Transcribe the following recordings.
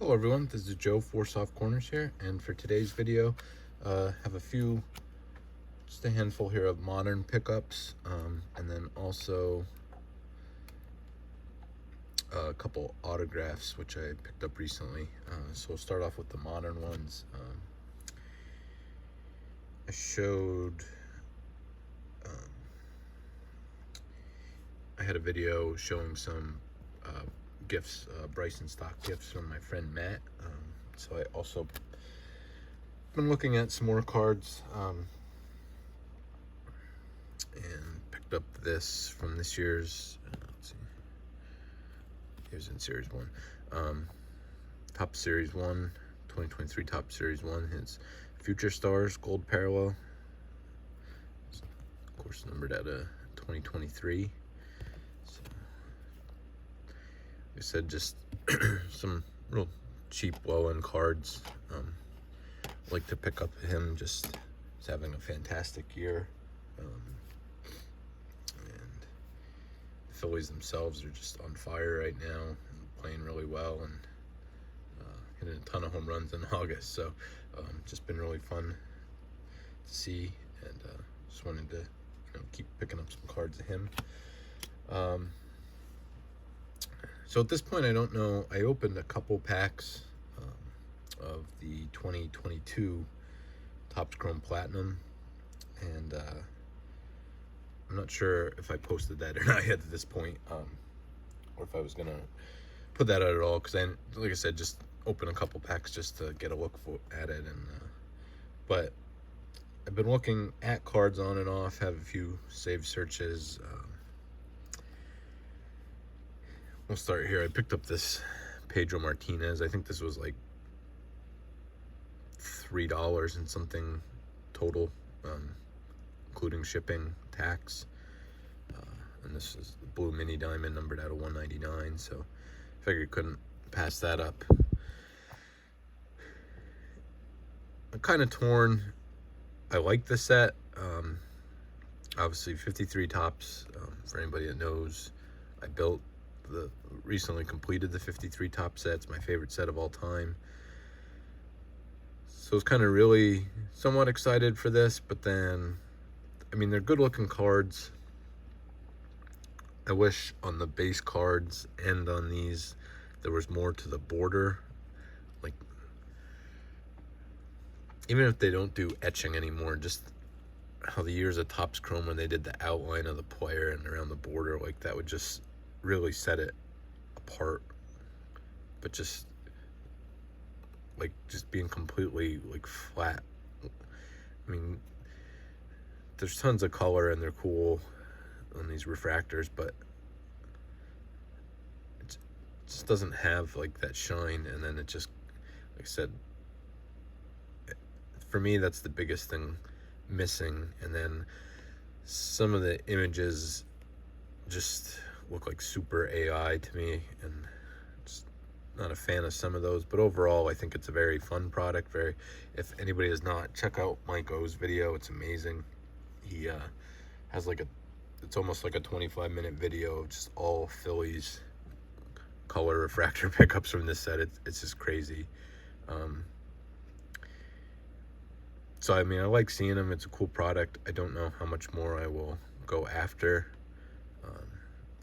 Hello everyone, this is Joe for Soft Corners here, and for today's video, have just a handful here of modern pickups, and then also a couple autographs which I picked up recently. So we'll start off with the modern ones. I showed, I had a video showing some gifts, Bryson stock gifts from my friend Matt. So I also been looking at some more cards, and picked up this from this year's, let's see, here's in Series 1. Top Series 1, 2023 Top Series 1, his Future Stars Gold Parallel. Of course, numbered out of 2023. So, like I said, just some real cheap, low-end cards. Like to pick up him, just he's having a fantastic year. And the Phillies themselves are just on fire right now and playing really well, and hitting a ton of home runs in August. So just been really fun to see, and just wanted to keep picking up some cards of him. So at this point, I don't know. I opened a couple packs of the 2022 Topps Chrome Platinum, and I'm not sure if I posted that or not yet at this point, or if I was gonna put that out at all, because like I said, just open a couple packs just to get a look at it. And but I've been looking at cards on and off, have a few saved searches. We'll start here. I picked up this Pedro Martinez. I think this was like $3 and something total, including shipping, tax. And this is the blue mini diamond, numbered out of 199. So I figured couldn't pass that up. I'm kind of torn. I like the set. Obviously 53 Topps. For anybody that knows, I recently completed the 53 Topps set. It's my favorite set of all time. So I was kind of really somewhat excited for this, but then, I mean, they're good looking cards. I wish on the base cards and on these there was more to the border. Like, even if they don't do etching anymore, just how the years of Topps Chrome when they did the outline of the player and around the border, like that would just really set it apart. But just being completely like flat. I mean, there's tons of color and they're cool on these refractors, but it just doesn't have like that shine. And then it just, like I said, for me, that's the biggest thing missing. And then some of the images just look like super AI to me, and just not a fan of some of those. But overall, I think it's a very fun product. If anybody has not, check out Mike O's video. It's amazing. He has it's almost like a 25-minute video of just all Phillies color refractor pickups from this set. It's just crazy. So I mean, I like seeing them. It's a cool product. I don't know how much more I will go after.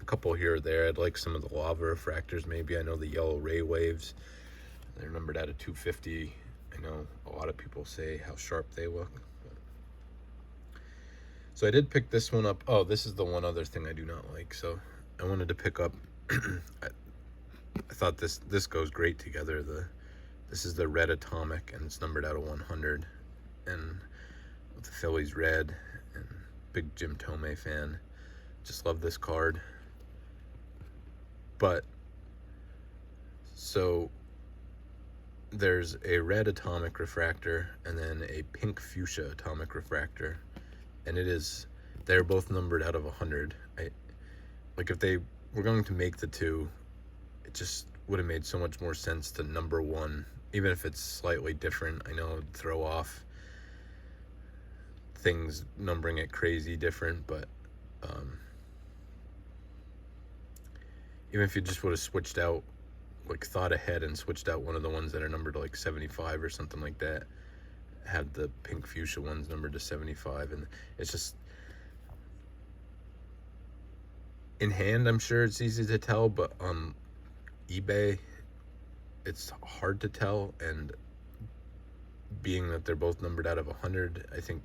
A couple here or there. I'd like some of the lava refractors maybe. I know the yellow ray waves, they're numbered out of 250. I know a lot of people say how sharp they look. So I did pick this one up. Oh, this is the one other thing I do not like. So I wanted to pick up, I thought this goes great together. This is the red atomic, and it's numbered out of 100. And with the Phillies red, and big Jim Tomei fan. Just love this card. But so there's a red atomic refractor and then a pink fuchsia atomic refractor, and they're both numbered out of 100. Like if they were going to make the two, it just would have made so much more sense to number one, even if it's slightly different. I know it'd throw off things numbering it crazy different, but even if you just would have switched out like thought ahead and switched out one of the ones that are numbered to like 75 or something like that. Had the pink fuchsia ones numbered to 75, and it's just, in hand I'm sure it's easy to tell, but on eBay it's hard to tell. And being that they're both numbered out of 100, I think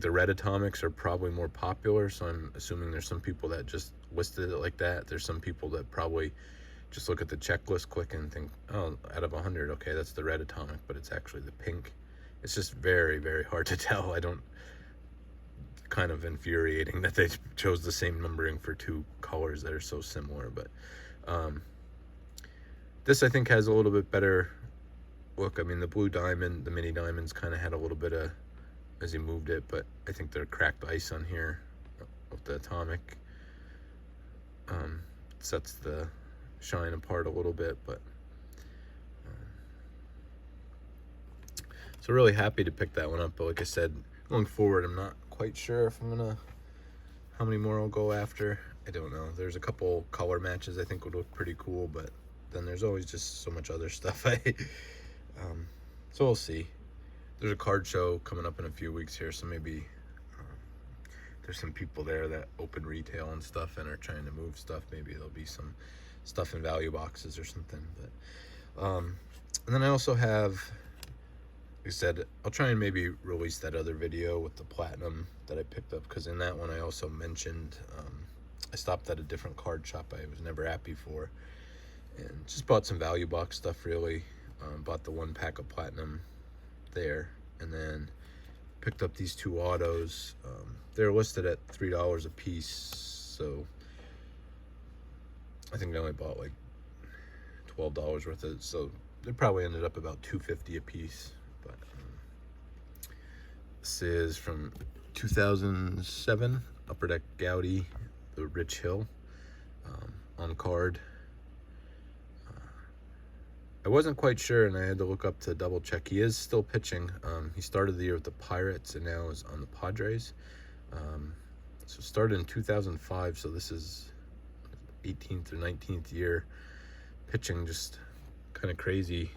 the red atomics are probably more popular, so I'm assuming there's some people that just listed it like that. There's some people that probably just look at the checklist, click, and think, oh, out of 100, okay, that's the red atomic, but it's actually the pink. It's just very, very hard to tell. Kind of infuriating that they chose the same numbering for two colors that are so similar. But this, I think, has a little bit better look. I mean, the blue diamond, the mini diamonds, kind of had a little bit of, as he moved it, but I think they're cracked ice on here with the atomic. Sets the shine apart a little bit, but so really happy to pick that one up. But like I said, going forward, I'm not quite sure if how many more I'll go after. I don't know. There's a couple color matches I think would look pretty cool, but then there's always just so much other stuff. So we'll see. There's a card show coming up in a few weeks here, so maybe there's some people there that open retail and stuff and are trying to move stuff. Maybe there'll be some stuff in value boxes or something. But and then I also have, like I said, I'll try and maybe release that other video with the platinum that I picked up, because in that one I also mentioned I stopped at a different card shop I was never at before, and just bought some value box stuff really. Bought the 1 pack of platinum there, and then picked up these 2 autos. They're listed at $3 a piece, so I think I only bought like $12 worth of it, so they probably ended up about $2.50 a piece. But this is from 2007 Upper Deck Gaudy, the Rich Hill, on card. I wasn't quite sure, and I had to look up to double check. He is still pitching. He started the year with the Pirates and now is on the Padres. So started in 2005, so this is 18th or 19th year pitching. Just kind of crazy.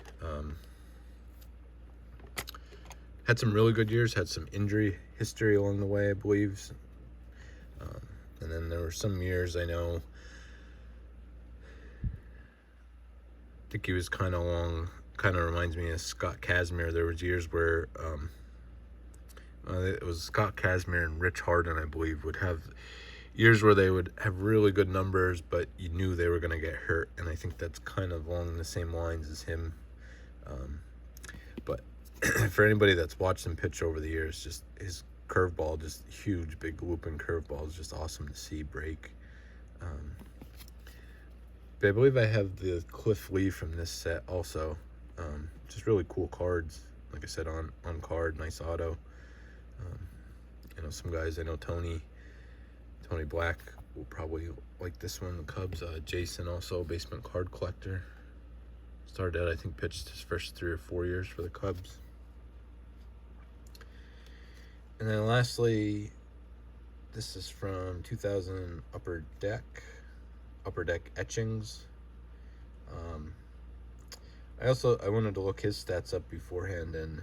Had some really good years, had some injury history along the way, I believe. And then there were some years I know, I think he was kind of reminds me of Scott Kazmir. There was years where it was Scott Kazmir and Rich Harden, I believe, would have years where they would have really good numbers, but you knew they were going to get hurt. And I think that's kind of along the same lines as him. But for anybody that's watched him pitch over the years, just his curveball, just huge, big looping curveball is just awesome to see break. But I believe I have the Cliff Lee from this set also. Just really cool cards. Like I said, on card, nice auto. I know some guys, I know Tony Black will probably like this one, the Cubs. Jason also, basement card collector. Started out, I think, pitched his first 3 or 4 years for the Cubs. And then lastly, this is from 2000 Upper Deck etchings. I wanted to look his stats up beforehand, and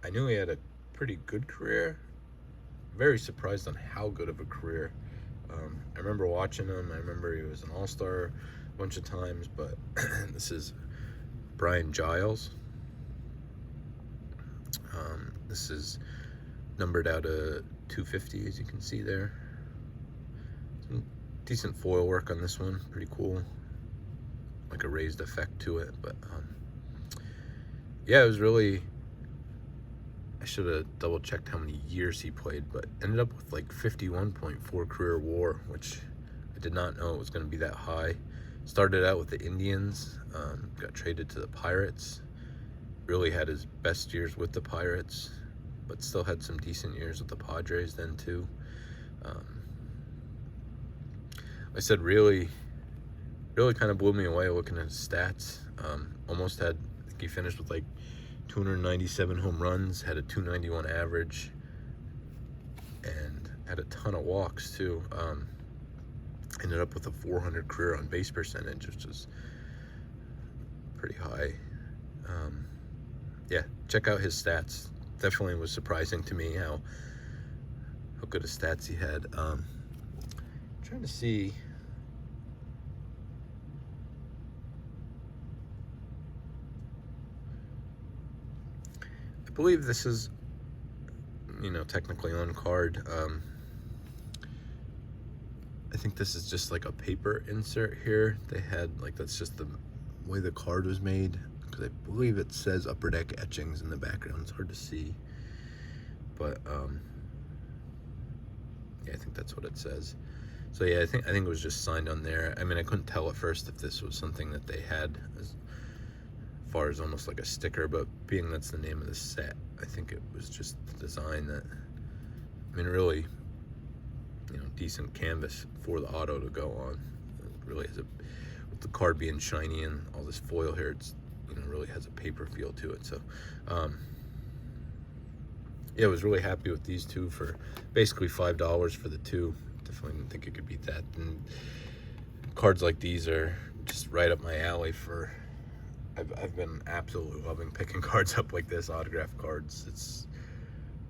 I knew he had a pretty good career. Very surprised on how good of a career. I remember watching him. I remember he was an all-star a bunch of times, but this is Brian Giles. This is numbered out of 250, as you can see there. Some decent foil work on this one, pretty cool, like a raised effect to it. But yeah, it was really, I should have double checked how many years he played, but ended up with like 51.4 career WAR, which I did not know it was going to be that high. Started out with the Indians, got traded to the Pirates, really had his best years with the Pirates, but still had some decent years with the Padres then too. I said really kind of blew me away looking at his stats. Almost had, I think he finished with like 297 home runs, had a 291 average, and had a ton of walks too. Ended up with a 400 career on base percentage, which is pretty high. Yeah, check out his stats. Definitely was surprising to me how good of stats he had. Trying to see. I believe this is, technically on card. I think this is just like a paper insert here. They had, like, that's just the way the card was made, because I believe it says Upper Deck etchings in the background. It's hard to see, but yeah, I think that's what it says. So yeah, I think it was just signed on there. I mean, I couldn't tell at first if this was something that they had as far as almost like a sticker, but being that's the name of the set, I think it was just the design that, I mean, really, decent canvas for the auto to go on. It really has with the card being shiny and all this foil here, it's, really has a paper feel to it. So, yeah, I was really happy with these two for basically $5 for the two. Definitely didn't think it could beat that. And cards like these are just right up my alley for, I've been absolutely loving picking cards up like this, autograph cards. It's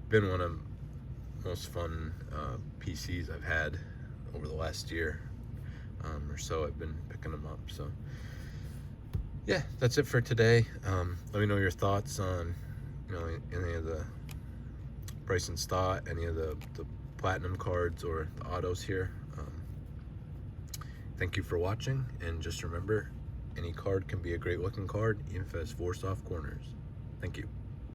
been one of the most fun PCs I've had over the last year or so. I've been picking them up. So yeah, that's it for today. Let me know your thoughts on any of the Price and Stott, any of the platinum cards or the autos here. Thank you for watching, and just remember, any card can be a great looking card, even if it has 4 soft corners. Thank you.